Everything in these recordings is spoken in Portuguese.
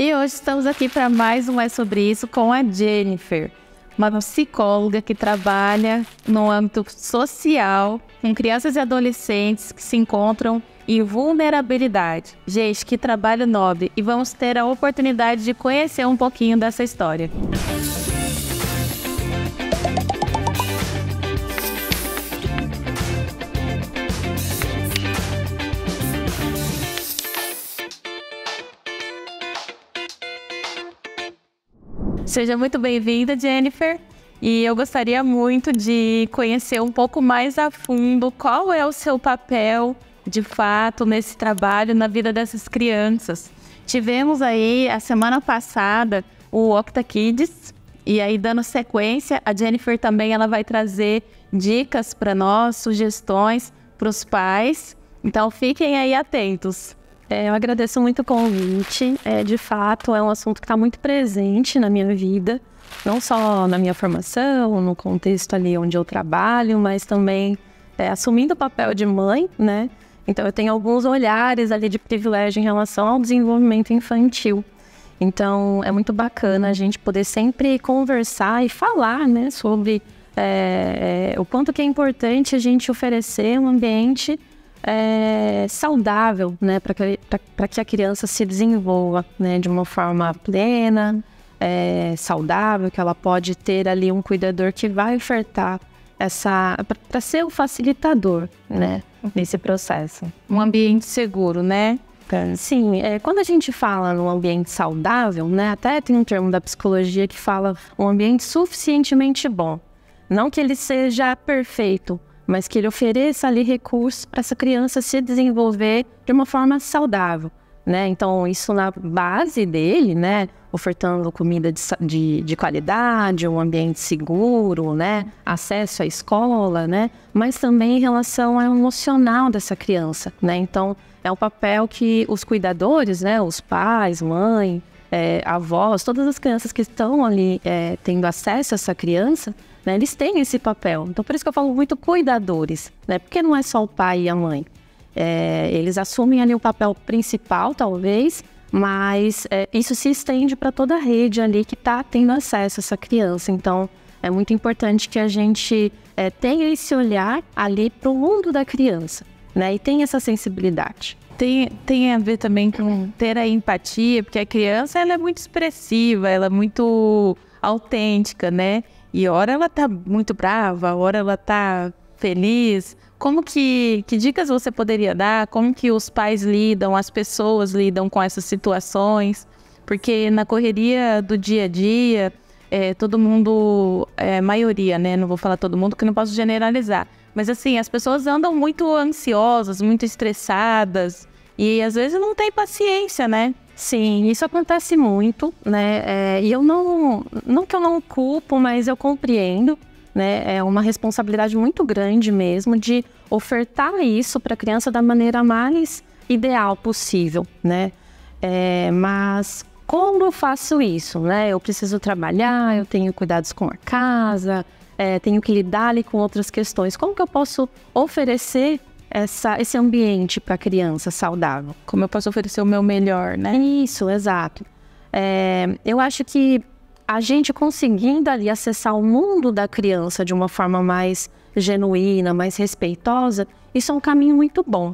E hoje estamos aqui para mais um É Sobre Isso com a Jennifer, uma psicóloga que trabalha no âmbito social com crianças e adolescentes que se encontram em vulnerabilidade. Gente, que trabalho nobre! E vamos ter a oportunidade de conhecer um pouquinho dessa história. Seja muito bem-vinda, Jennifer. E eu gostaria muito de conhecer um pouco mais a fundo qual é o seu papel, de fato, nesse trabalho na vida dessas crianças. Tivemos aí, a semana passada, o Octa Kids, e aí, dando sequência, a Jennifer também ela vai trazer dicas para nós, sugestões para os pais. Então, fiquem aí atentos. Eu agradeço muito o convite. De fato, é um assunto que está muito presente na minha vida, não só na minha formação, no contexto ali onde eu trabalho, mas também assumindo o papel de mãe, né? Então, eu tenho alguns olhares ali de privilégio em relação ao desenvolvimento infantil. Então, é muito bacana a gente poder sempre conversar e falar, né, sobre o quanto que é importante a gente oferecer um ambiente saudável, né, para que a criança se desenvolva, né, de uma forma plena, saudável, que ela pode ter ali um cuidador que vai ofertar para ser o facilitador, né, nesse processo. Um ambiente seguro, né? Sim, quando a gente fala num ambiente saudável, né, até tem um termo da psicologia que fala um ambiente suficientemente bom. Não que ele seja perfeito, mas que ele ofereça ali recursos para essa criança se desenvolver de uma forma saudável, né? Então, isso na base dele, né? Ofertando comida de qualidade, um ambiente seguro, né? Acesso à escola, né? Mas também em relação ao emocional dessa criança, né? Então, é um papel que os cuidadores, né? Os pais, mãe, avós, todas as crianças que estão ali tendo acesso a essa criança, né, eles têm esse papel. Então, por isso que eu falo muito cuidadores, né? Porque não é só o pai e a mãe. Eles assumem ali o papel principal, talvez, mas isso se estende para toda a rede ali que está tendo acesso a essa criança. Então, é muito importante que a gente tenha esse olhar ali para o mundo da criança, né? E tenha essa sensibilidade. Tem a ver também com ter a empatia, porque a criança ela é muito expressiva, ela é muito autêntica, né? E hora ela tá muito brava, hora ela tá feliz. Como que dicas você poderia dar? Como que os pais lidam, as pessoas lidam com essas situações? Porque na correria do dia a dia, todo mundo, maioria, né? Não vou falar todo mundo, que não posso generalizar. Mas assim, as pessoas andam muito ansiosas, muito estressadas e às vezes não tem paciência, né? Sim, isso acontece muito, né? E eu não que eu não culpo, mas eu compreendo, né? É uma responsabilidade muito grande mesmo de ofertar isso para a criança da maneira mais ideal possível, né? Mas como eu faço isso, né? Eu preciso trabalhar, eu tenho cuidados com a casa, tenho que lidar ali com outras questões. Como que eu posso oferecer esse ambiente para a criança saudável? Como eu posso oferecer o meu melhor, né? Isso, exato. Eu acho que a gente conseguindo ali acessar o mundo da criança de uma forma mais genuína, mais respeitosa, isso é um caminho muito bom.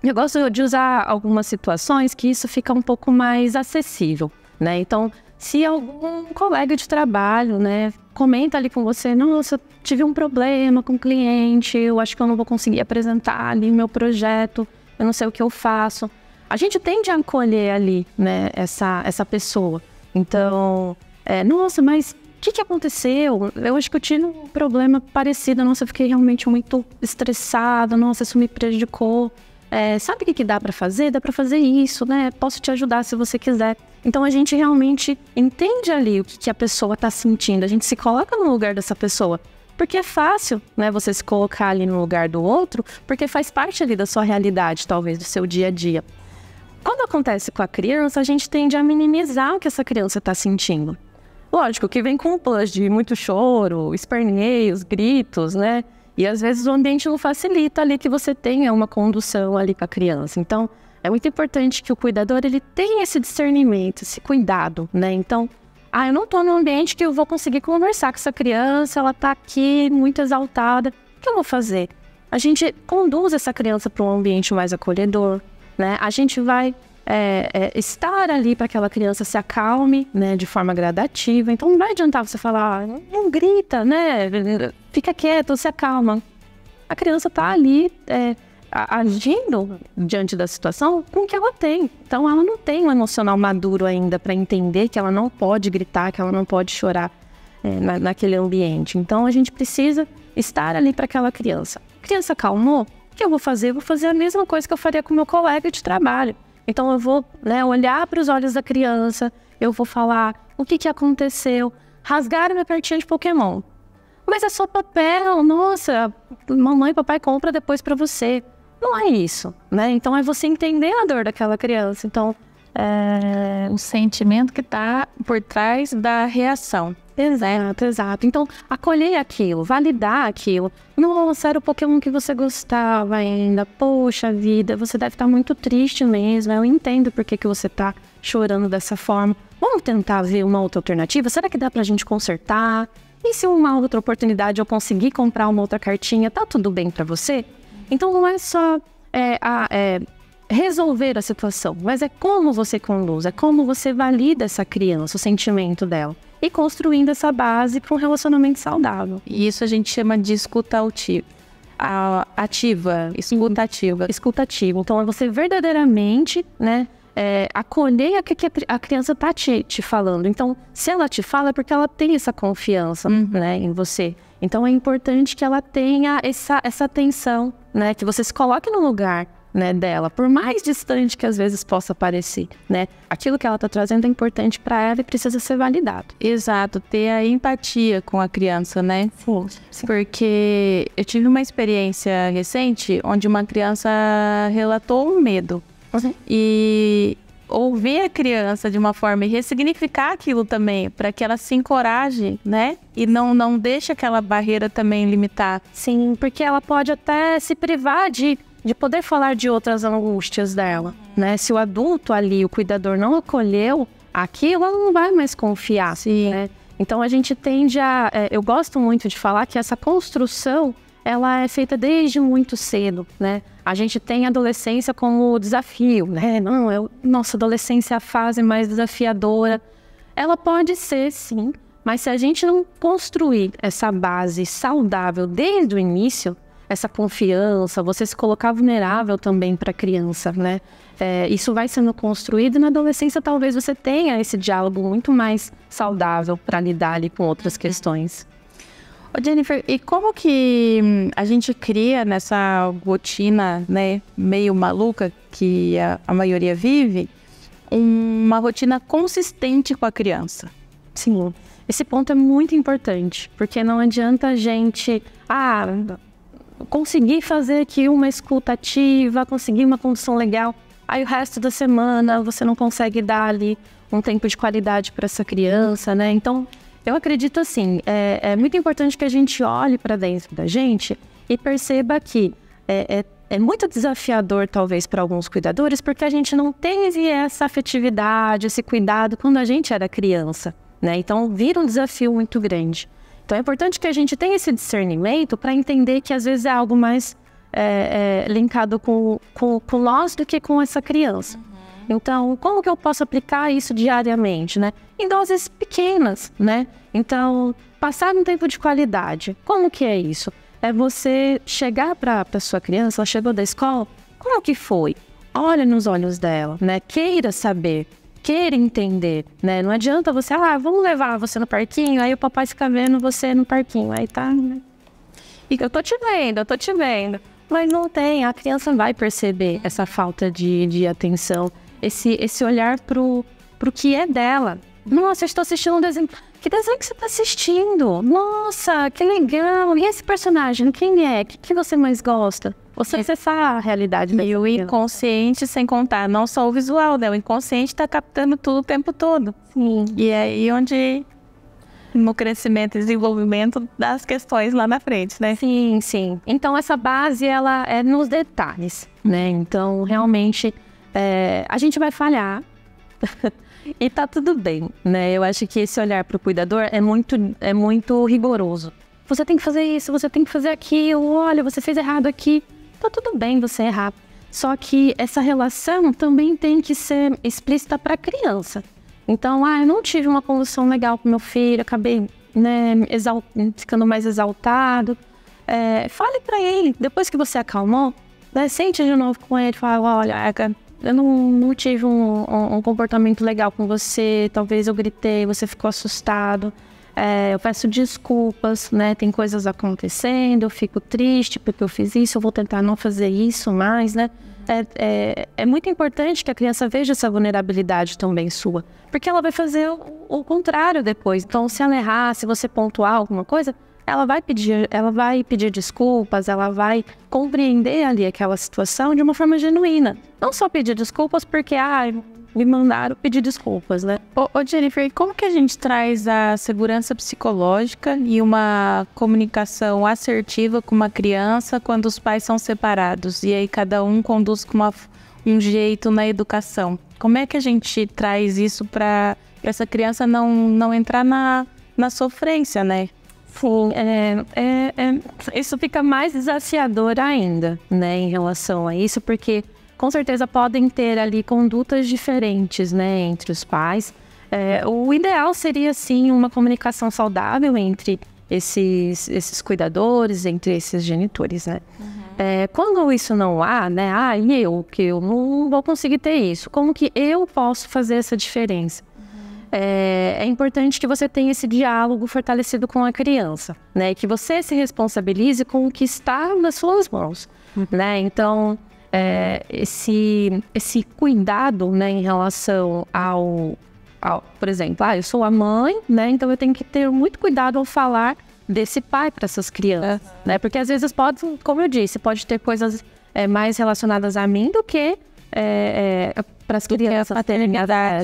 Eu gosto de usar algumas situações que isso fica um pouco mais acessível, né? Então, se algum colega de trabalho, né, comenta ali com você, nossa, eu tive um problema com o cliente, eu acho que eu não vou conseguir apresentar ali meu projeto, eu não sei o que eu faço. A gente tende a acolher ali, né, essa pessoa. Então, nossa, mas o que aconteceu? Eu acho que eu tive um problema parecido, nossa, eu fiquei realmente muito estressada, nossa, isso me prejudicou. Sabe o que dá para fazer? Dá para fazer isso, né? Posso te ajudar se você quiser. Então, a gente realmente entende ali o que a pessoa está sentindo. A gente se coloca no lugar dessa pessoa. Porque é fácil, né? Você se colocar ali no lugar do outro, porque faz parte ali da sua realidade, talvez, do seu dia a dia. Quando acontece com a criança, a gente tende a minimizar o que essa criança está sentindo. Lógico que vem com um plus de muito choro, esperneios, gritos, né? E às vezes o ambiente não facilita ali que você tenha uma condução ali com a criança. Então, é muito importante que o cuidador ele tenha esse discernimento, esse cuidado, né? Então, eu não estou num ambiente que eu vou conseguir conversar com essa criança, ela está aqui muito exaltada. O que eu vou fazer? A gente conduz essa criança para um ambiente mais acolhedor, né? A gente vai estar ali para que aquela criança se acalme, né, de forma gradativa. Então, não vai adiantar você falar, não grita, né? Fica quieto, se acalma. A criança está ali agindo diante da situação com o que ela tem. Então, ela não tem um emocional maduro ainda para entender que ela não pode gritar, que ela não pode chorar naquele ambiente. Então, a gente precisa estar ali para aquela criança. A criança acalmou, o que eu vou fazer? Eu vou fazer a mesma coisa que eu faria com o meu colega de trabalho. Então, eu vou, né, olhar para os olhos da criança, eu vou falar o que aconteceu, rasgar minha cartinha de Pokémon. Mas é só papel, nossa, mamãe e papai compra depois para você. Não é isso, né? Então, é você entender a dor daquela criança. Então, o sentimento que está por trás da reação. Exato. Então, acolher aquilo, validar aquilo. Nossa, era o Pokémon que você gostava ainda. Poxa vida, você deve estar muito triste mesmo. Eu entendo por que você está chorando dessa forma. Vamos tentar ver uma outra alternativa? Será que dá pra gente consertar? E se uma outra oportunidade eu conseguir comprar uma outra cartinha, tá tudo bem pra você? Então, não é só resolver a situação, mas é como você conduz, é como você valida essa criança, o sentimento dela. E construindo essa base para um relacionamento saudável. E isso a gente chama de escuta escuta ativa. Escuta ativa. Então, é você verdadeiramente, né, acolher o que a criança está te falando. Então, se ela te fala, é porque ela tem essa confiança, né, em você. Então, é importante que ela tenha essa atenção, né, que você se coloque no lugar, né, dela, por mais distante que às vezes possa parecer, né? Aquilo que ela está trazendo é importante para ela e precisa ser validado. Exato, ter a empatia com a criança, né? Sim. Porque eu tive uma experiência recente onde uma criança relatou um medo. E ouvir a criança de uma forma e ressignificar aquilo também, para que ela se encoraje, né? E não deixe aquela barreira também limitar. Sim, porque ela pode até se privar de poder falar de outras angústias dela, né? Se o adulto ali, o cuidador, não acolheu aquilo, ela não vai mais confiar, né? Então, a gente tende eu gosto muito de falar que essa construção, ela é feita desde muito cedo, né? A gente tem a adolescência como desafio, né? Nossa, adolescência é a fase mais desafiadora. Ela pode ser, sim, mas se a gente não construir essa base saudável desde o início, essa confiança, você se colocar vulnerável também para a criança, né? Isso vai sendo construído e na adolescência talvez você tenha esse diálogo muito mais saudável para lidar ali com outras questões. Ô Jennifer, e como que a gente cria nessa rotina, né, meio maluca que a maioria vive, uma rotina consistente com a criança? Sim, esse ponto é muito importante, porque não adianta a gente conseguir fazer aqui uma escuta ativa, conseguir uma condução legal, aí o resto da semana você não consegue dar ali um tempo de qualidade para essa criança, né? Então, eu acredito assim, é muito importante que a gente olhe para dentro da gente e perceba que é muito desafiador, talvez, para alguns cuidadores, porque a gente não teve essa afetividade, esse cuidado quando a gente era criança, né? Então, vira um desafio muito grande. Então, é importante que a gente tenha esse discernimento para entender que, às vezes, é algo mais linkado com nós do que com essa criança. Então, como que eu posso aplicar isso diariamente, né? Em doses pequenas, né? Então, passar um tempo de qualidade. Como que é isso? É você chegar para a sua criança, ela chegou da escola, como que foi? Olha nos olhos dela, né? Queira saber. Queira entender, né? Não adianta você, vamos levar você no parquinho, aí o papai fica vendo você no parquinho, aí tá, né? E eu tô te vendo. Mas não tem, a criança vai perceber essa falta de atenção, esse olhar pro que é dela. Nossa, eu estou assistindo um desenho. Que desenho que você está assistindo? Nossa, que legal. E esse personagem, quem é? O que você mais gosta? Você acessar a realidade da o inconsciente, sem contar, não só o visual, né? O inconsciente está captando tudo o tempo todo. Sim. E é aí onde, no crescimento e desenvolvimento das questões lá na frente, né? Sim. Então, essa base, ela é nos detalhes, né? Então, realmente, a gente vai falhar e tá tudo bem, né? Eu acho que esse olhar para o cuidador é muito rigoroso. Você tem que fazer isso, você tem que fazer aquilo, olha, você fez errado aqui. Tá tudo bem você errar. Só que essa relação também tem que ser explícita para a criança. Então, eu não tive uma condução legal com meu filho, acabei, né, ficando mais exaltado. Fale para ele, depois que você acalmou, né, sente de novo com ele, fala, olha, eu não tive um comportamento legal com você, talvez eu gritei, você ficou assustado. Eu peço desculpas, né? Tem coisas acontecendo, eu fico triste porque eu fiz isso, eu vou tentar não fazer isso mais, né? É muito importante que a criança veja essa vulnerabilidade também sua, porque ela vai fazer o contrário depois. Então, se ela errar, se você pontuar alguma coisa, ela vai pedir desculpas, ela vai compreender ali aquela situação de uma forma genuína. Não só pedir desculpas porque, me mandaram pedir desculpas, né? Ô Jennifer, como que a gente traz a segurança psicológica e uma comunicação assertiva com uma criança quando os pais são separados? E aí cada um conduz com um jeito na educação. Como é que a gente traz isso para essa criança não entrar na sofrência, né? Sim, isso fica mais desafiador ainda, né, em relação a isso, porque com certeza podem ter ali condutas diferentes, né, entre os pais. O ideal seria, sim, uma comunicação saudável entre esses cuidadores, entre esses genitores, né? Quando isso não há, né, que eu não vou conseguir ter isso, como que eu posso fazer essa diferença? É importante que você tenha esse diálogo fortalecido com a criança, né? Que você se responsabilize com o que está nas suas mãos, né? Então, esse cuidado, né, em relação ao por exemplo, eu sou a mãe, né? Então eu tenho que ter muito cuidado ao falar desse pai para essas crianças, né? Porque às vezes pode, como eu disse, pode ter coisas mais relacionadas a mim do que para as crianças terem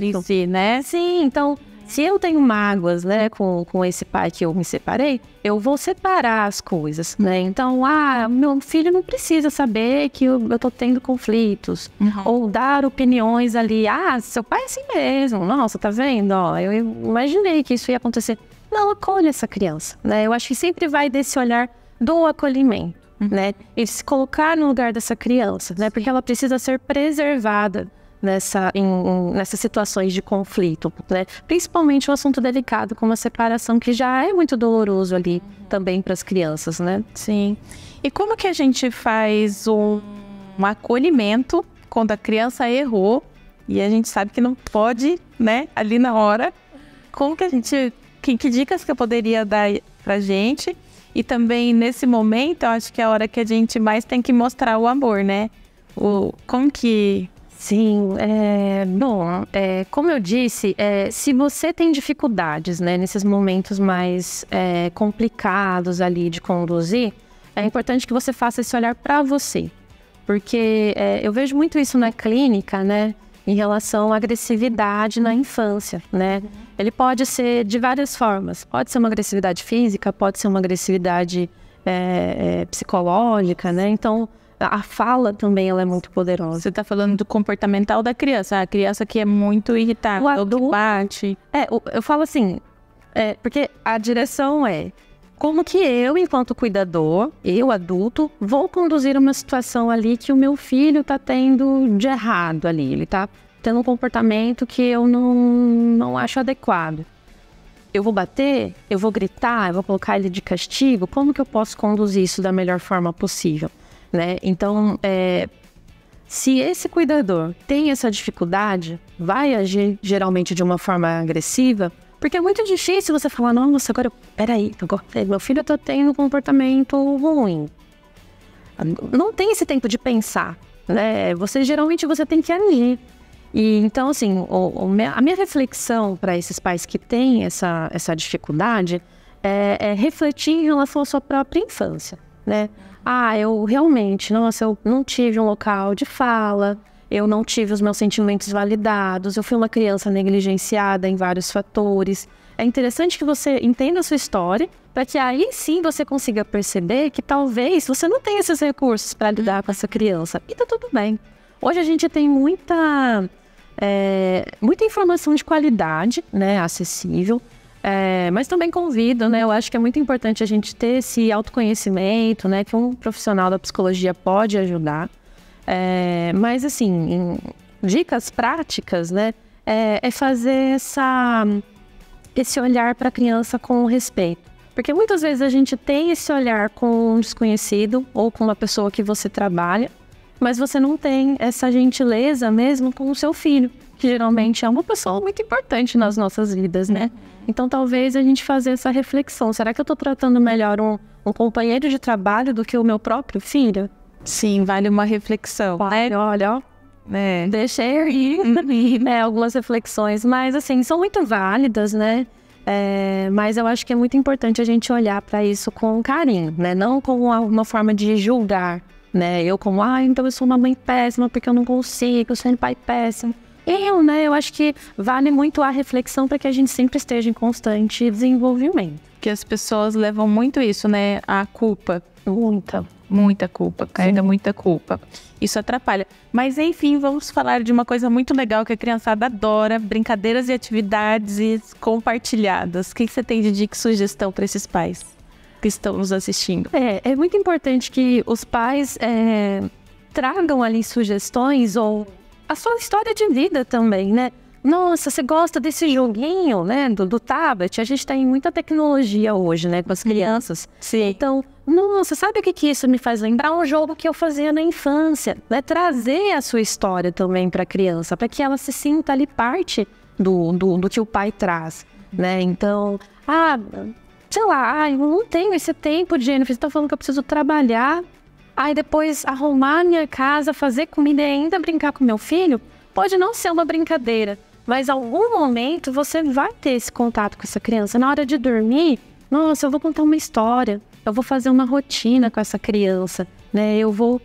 em si, né? Sim, então, se eu tenho mágoas, né, com esse pai que eu me separei, eu vou separar as coisas, né? Então, meu filho não precisa saber que eu tô tendo conflitos, ou dar opiniões ali, seu pai é assim mesmo, nossa, tá vendo? Eu imaginei que isso ia acontecer. Não, acolhe essa criança, né? Eu acho que sempre vai desse olhar do acolhimento, né? E se colocar no lugar dessa criança, né? Porque ela precisa ser preservada nessas situações de conflito, né? Principalmente um assunto delicado como a separação, que já é muito doloroso ali também para as crianças, né? Sim. E como que a gente faz um acolhimento quando a criança errou e a gente sabe que não pode, né? Ali na hora. Como que a gente... Que dicas que eu poderia dar pra gente? E também, nesse momento, eu acho que é a hora que a gente mais tem que mostrar o amor, né? Como que... Sim, como eu disse, se você tem dificuldades, né, nesses momentos mais complicados ali de conduzir, é importante que você faça esse olhar para você. Porque eu vejo muito isso na clínica, né, em relação à agressividade na infância, né? Ele pode ser de várias formas. Pode ser uma agressividade física, pode ser uma agressividade psicológica, né? Então, a fala também ela é muito poderosa. Você está falando do comportamental da criança. A criança que é muito irritável, ou que bate. Eu falo assim, porque a direção é como que eu, enquanto cuidador, eu, adulto, vou conduzir uma situação ali que o meu filho está tendo de errado ali. Ele está tendo um comportamento que eu não acho adequado. Eu vou bater? Eu vou gritar? Eu vou colocar ele de castigo? Como que eu posso conduzir isso da melhor forma possível? Né? Então, se esse cuidador tem essa dificuldade, vai agir geralmente de uma forma agressiva, porque é muito difícil você falar, nossa, peraí, meu filho está tendo um comportamento ruim. Não tem esse tempo de pensar, né? Geralmente você tem que agir. E então, assim, a minha reflexão para esses pais que têm essa dificuldade é refletir em relação à sua própria infância, né? Eu realmente, eu não tive um local de fala, eu não tive os meus sentimentos validados, eu fui uma criança negligenciada em vários fatores. É interessante que você entenda a sua história, para que aí sim você consiga perceber que talvez você não tenha esses recursos para lidar com essa criança. E tá tudo bem. Hoje a gente tem muita informação de qualidade, né, acessível, mas também convido, né, eu acho que é muito importante a gente ter esse autoconhecimento, né, que um profissional da psicologia pode ajudar. Mas assim, dicas práticas, né, é fazer esse olhar para a criança com respeito. Porque muitas vezes a gente tem esse olhar com um desconhecido ou com uma pessoa que você trabalha, mas você não tem essa gentileza mesmo com o seu filho, que geralmente é uma pessoa muito importante nas nossas vidas, né? Então talvez a gente fazer essa reflexão, será que eu estou tratando melhor um companheiro de trabalho do que o meu próprio filho? Sim, vale uma reflexão. Olha, deixei aí, algumas reflexões, mas assim, são muito válidas, né? Mas eu acho que é muito importante a gente olhar para isso com carinho, né? Não como uma forma de julgar, né? Eu como, então eu sou uma mãe péssima porque eu não consigo, eu sou um pai péssimo. Eu acho que vale muito a reflexão para que a gente sempre esteja em constante desenvolvimento. Que as pessoas levam muito isso, né? A culpa. Muita culpa, carrega muita culpa. Isso atrapalha. Mas enfim, vamos falar de uma coisa muito legal que a criançada adora: brincadeiras e atividades compartilhadas. O que você tem de dica e sugestão para esses pais que estão nos assistindo? É muito importante que os pais tragam ali sugestões ou a sua história de vida também, né? Nossa, você gosta desse joguinho, né, do tablet? A gente tem muita tecnologia hoje, né, com as crianças. Sim. Então, nossa, sabe o que isso me faz lembrar? Um jogo que eu fazia na infância, né? Trazer a sua história também para a criança, para que ela se sinta ali parte do que o pai traz, né? Então, sei lá, eu não tenho esse tempo, Jennifer, você tá falando que eu preciso trabalhar, depois arrumar a minha casa, fazer comida e ainda brincar com meu filho. Pode não ser uma brincadeira, mas em algum momento você vai ter esse contato com essa criança. Na hora de dormir, nossa, eu vou contar uma história, eu vou fazer uma rotina com essa criança, né? Eu vou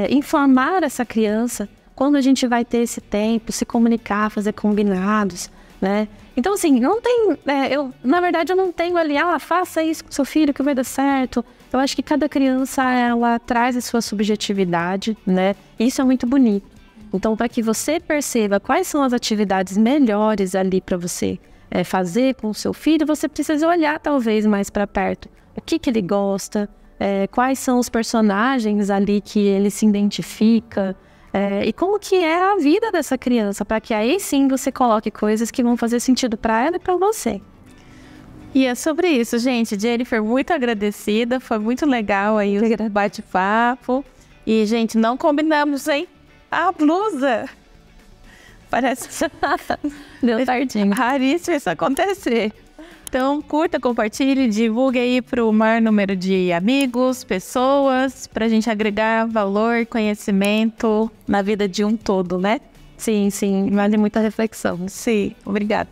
informar essa criança quando a gente vai ter esse tempo, se comunicar, fazer combinados, né? Então, assim, não tem... na verdade, eu não tenho ali, faça isso com seu filho que vai dar certo. Eu acho que cada criança, ela traz a sua subjetividade, né? Isso é muito bonito. Então, para que você perceba quais são as atividades melhores ali para você fazer com o seu filho, você precisa olhar talvez mais para perto. O que ele gosta, quais são os personagens ali que ele se identifica, e como que é a vida dessa criança, para que aí sim você coloque coisas que vão fazer sentido para ela e para você. E é sobre isso, gente. Jennifer, muito agradecida, foi muito legal aí o bate-papo. E, gente, não combinamos, hein? A blusa! Parece... Deu tardinho. Raríssimo isso acontecer. Então, curta, compartilhe, divulgue aí para o maior número de amigos, pessoas, para a gente agregar valor, conhecimento na vida de um todo, né? Sim, vale muita reflexão. Sim, obrigada.